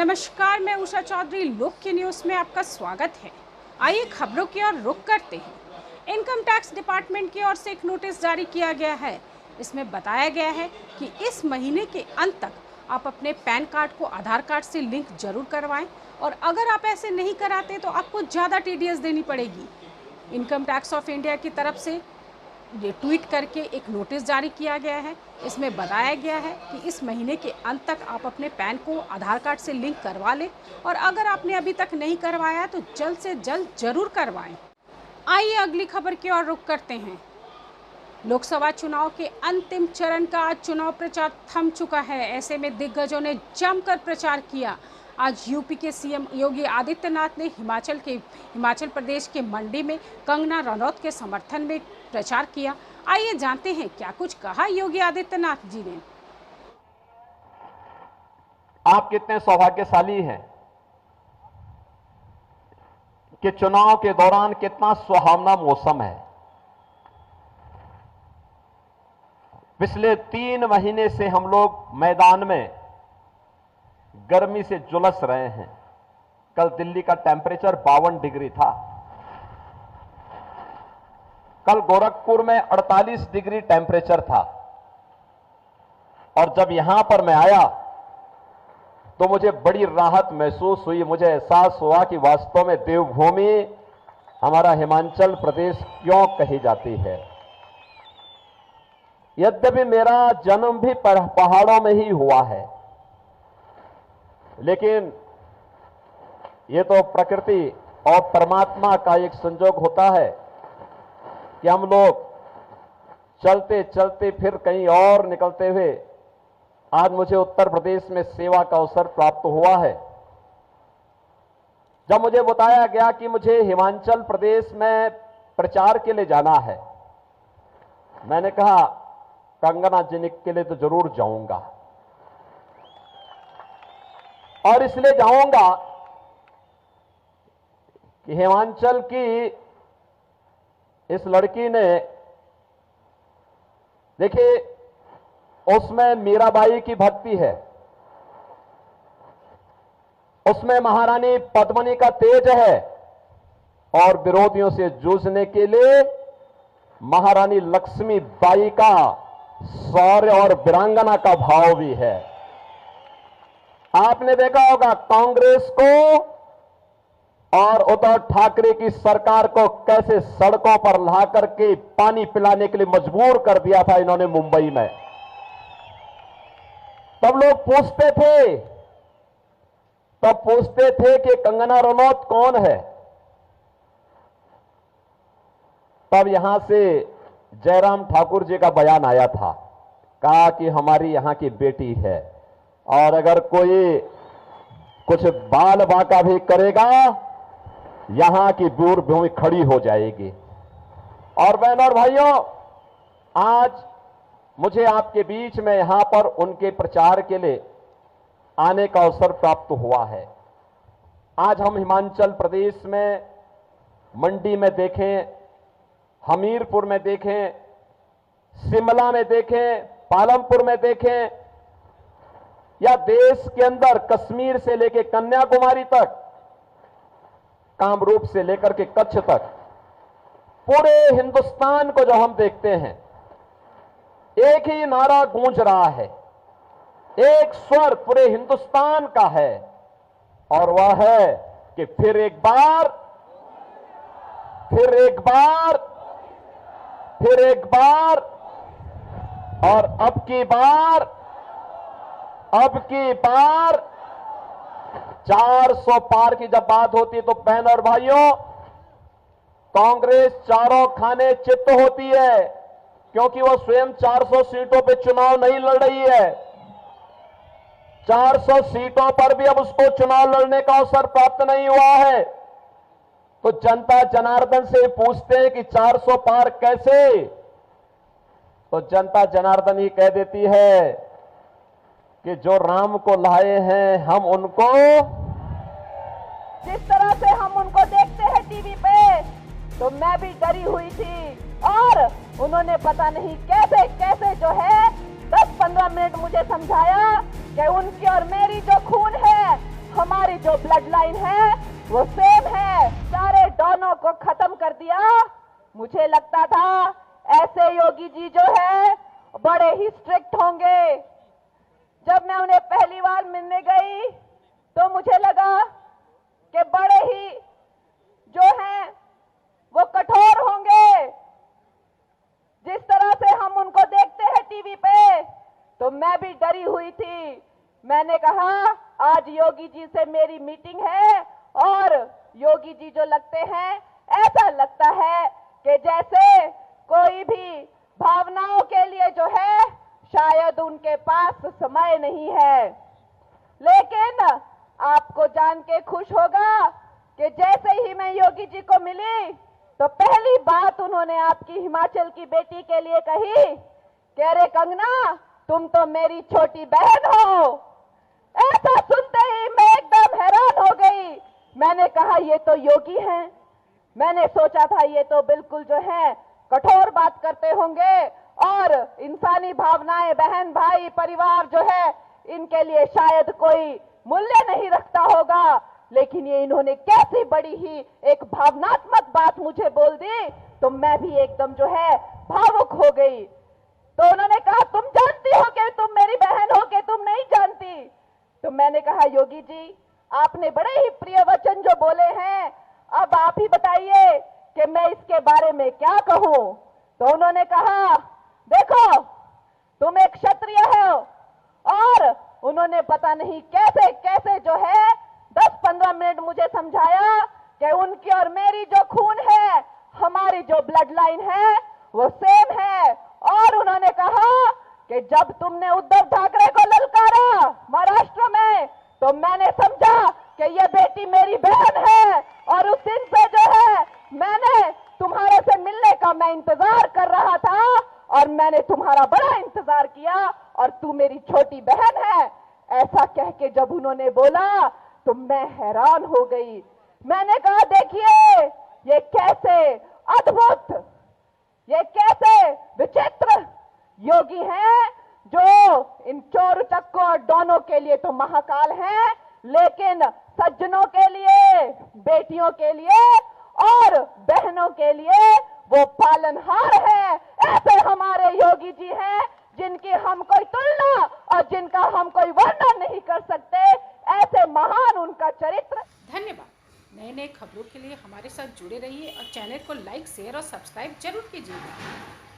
नमस्कार, मैं उषा चौधरी। लोक न्यूज़ में आपका स्वागत है। आइए खबरों की ओर रुख करते हैं। इनकम टैक्स डिपार्टमेंट की ओर से एक नोटिस जारी किया गया है। इसमें बताया गया है कि इस महीने के अंत तक आप अपने पैन कार्ड को आधार कार्ड से लिंक जरूर करवाएं और अगर आप ऐसे नहीं कराते तो आपको ज़्यादा टीडीएस देनी पड़ेगी। इनकम टैक्स ऑफ इंडिया की तरफ से ट्वीट करके एक नोटिस जारी किया गया है। इसमें बताया गया है कि इस महीने के अंत तक आप अपने पैन को आधार कार्ड से लिंक करवा लें और अगर आपने अभी तक नहीं करवाया तो जल्द से जल्द जरूर करवाएं। आइए अगली खबर की ओर रुख करते हैं। लोकसभा चुनाव के अंतिम चरण का आज चुनाव प्रचार थम चुका है। ऐसे में दिग्गजों ने जमकर प्रचार किया। आज यूपी के सीएम योगी आदित्यनाथ ने हिमाचल प्रदेश के मंडी में कंगना रनौत के समर्थन में प्रचार किया। आइए जानते हैं क्या कुछ कहा योगी आदित्यनाथ जी ने। आप कितने सौभाग्यशाली हैं कि चुनाव के दौरान कितना सुहावना मौसम है। पिछले 3 महीने से हम लोग मैदान में गर्मी से झुलस रहे हैं। कल दिल्ली का टेम्परेचर 52 डिग्री था। कल गोरखपुर में 48 डिग्री टेम्परेचर था। और जब यहां पर मैं आया तो मुझे बड़ी राहत महसूस हुई। मुझे एहसास हुआ कि वास्तव में देवभूमि हमारा हिमाचल प्रदेश क्यों कही जाती है। यद्यपि मेरा जन्म भी पहाड़ों में ही हुआ है, लेकिन ये तो प्रकृति और परमात्मा का एक संयोग होता है कि हम लोग चलते चलते फिर कहीं और निकलते हुए आज मुझे उत्तर प्रदेश में सेवा का अवसर प्राप्त हुआ है। जब मुझे बताया गया कि मुझे हिमाचल प्रदेश में प्रचार के लिए जाना है, मैंने कहा कंगना जी के लिए तो जरूर जाऊंगा। और इसलिए जाऊंगा कि हिमाचल की इस लड़की ने, देखिए, उसमें मीराबाई की भक्ति है, उसमें महारानी पद्मिनी का तेज है और विरोधियों से जूझने के लिए महारानी लक्ष्मीबाई का शौर्य और वीरांगना का भाव भी है। आपने देखा होगा कांग्रेस को और उद्धव ठाकरे की सरकार को कैसे सड़कों पर ला करके पानी पिलाने के लिए मजबूर कर दिया था इन्होंने मुंबई में। तब लोग पूछते थे कि कंगना रनौत कौन है। तब यहां से जयराम ठाकुर जी का बयान आया था, कहा कि हमारी यहां की बेटी है और अगर कोई कुछ बाल बांका भी करेगा यहां की दूर भूमि खड़ी हो जाएगी। और बहनों और भाइयों, आज मुझे आपके बीच में यहां पर उनके प्रचार के लिए आने का अवसर प्राप्त हुआ है। आज हम हिमाचल प्रदेश में मंडी में देखें, हमीरपुर में देखें, शिमला में देखें, पालमपुर में देखें, या देश के अंदर कश्मीर से लेकर कन्याकुमारी तक, कामरूप से लेकर के कच्छ तक, पूरे हिंदुस्तान को जब हम देखते हैं, एक ही नारा गूंज रहा है, एक स्वर पूरे हिंदुस्तान का है और वह है कि फिर एक बार, फिर एक बार, फिर एक बार और अब की बार 400 पार की जब बात होती है तो बहन और भाइयों, कांग्रेस चारों खाने चित्त होती है, क्योंकि वो स्वयं 400 सीटों पे चुनाव नहीं लड़ रही है। 400 सीटों पर भी अब उसको चुनाव लड़ने का अवसर प्राप्त नहीं हुआ है। तो जनता जनार्दन से पूछते हैं कि 400 पार कैसे, तो जनता जनार्दन ही कह देती है कि जो राम को लाए हैं हम उनको, जिस तरह से हम उनको देखते हैं टीवी पे, तो मैं भी डरी हुई थी और उन्होंने पता नहीं कैसे कैसे जो है 10-15 मिनट मुझे समझाया कि उनकी और मेरी जो खून है हमारी जो ब्लड लाइन है वो सेम है। सारे डॉनों को खत्म कर दिया। मुझे लगता था ऐसे योगी जी जो है बड़े ही स्ट्रिक्ट होंगे। जब मैं उन्हें पहली बार मिलने गई तो मुझे लगा कि बड़े ही जो हैं वो कठोर होंगे। जिस तरह से हम उनको देखते हैं टीवी पे, तो मैं भी डरी हुई थी। मैंने कहा आज योगी जी से मेरी मीटिंग है और योगी जी जो लगते हैं, ऐसा लगता है कि जैसे कोई भी भावनाओं के लिए जो है शायद उनके पास समय नहीं है। लेकिन आपको जान के खुश होगा कि जैसे ही मैं योगी जी को मिली तो पहली बात उन्होंने आपकी हिमाचल की बेटी के लिए कही कि अरे कंगना, तुम तो मेरी छोटी बहन हो। ऐसा सुनते ही मैं एकदम हैरान हो गई। मैंने कहा ये तो योगी हैं। मैंने सोचा था ये तो बिल्कुल जो है कठोर बात करते होंगे और इंसानी भावनाएं, बहन भाई परिवार जो है इनके लिए शायद कोई मूल्य नहीं रखता होगा। लेकिन ये इन्होंने कैसी बड़ी ही एक भावनात्मक बात मुझे बोल दी तो मैं भी एकदम जो है भावुक हो गई। तो उन्होंने कहा तुम जानती हो कि तुम मेरी बहन हो कि तुम नहीं जानती? तो मैंने कहा योगी जी, आपने बड़े ही प्रिय वचन जो बोले हैं, अब आप ही बताइए कि मैं इसके बारे में क्या कहूं। तो उन्होंने कहा देखो, तुम एक क्षत्रिय हो। और उन्होंने पता नहीं कैसे कैसे जो है 10-15 मिनट मुझे समझाया कि उनकी और मेरी जो खून है, हमारी जो ब्लड लाइन है वो सेम है। और उन्होंने कहा कि जब तुमने उद्धव ठाकरे को ललकारा महाराष्ट्र में तो मैंने समझा कि ये बेटी मेरी बहन है। और उस दिन से जो है मैंने तुम्हारे से मिलने का मैं इंतजार कर रहा था और मैंने तुम्हारा बड़ा इंतजार किया और तू मेरी छोटी बहन है। ऐसा कह के जब उन्होंने बोला तो मैं हैरान हो गई। मैंने कहा देखिए ये कैसे अद्भुत, ये कैसे विचित्र योगी हैं जो इन चोर चक्कों और डॉनों के लिए तो महाकाल हैं, लेकिन सज्जनों के लिए, बेटियों के लिए और बहनों के लिए वो पालनहार है। ऐसे हमारे योगी जी हैं जिनकी हम कोई तुलना और जिनका हम कोई वर्णन नहीं कर सकते। ऐसे महान उनका चरित्र। धन्यवाद। नए नए खबरों के लिए हमारे साथ जुड़े रहिए और चैनल को लाइक, शेयर और सब्सक्राइब जरूर कीजिएगा।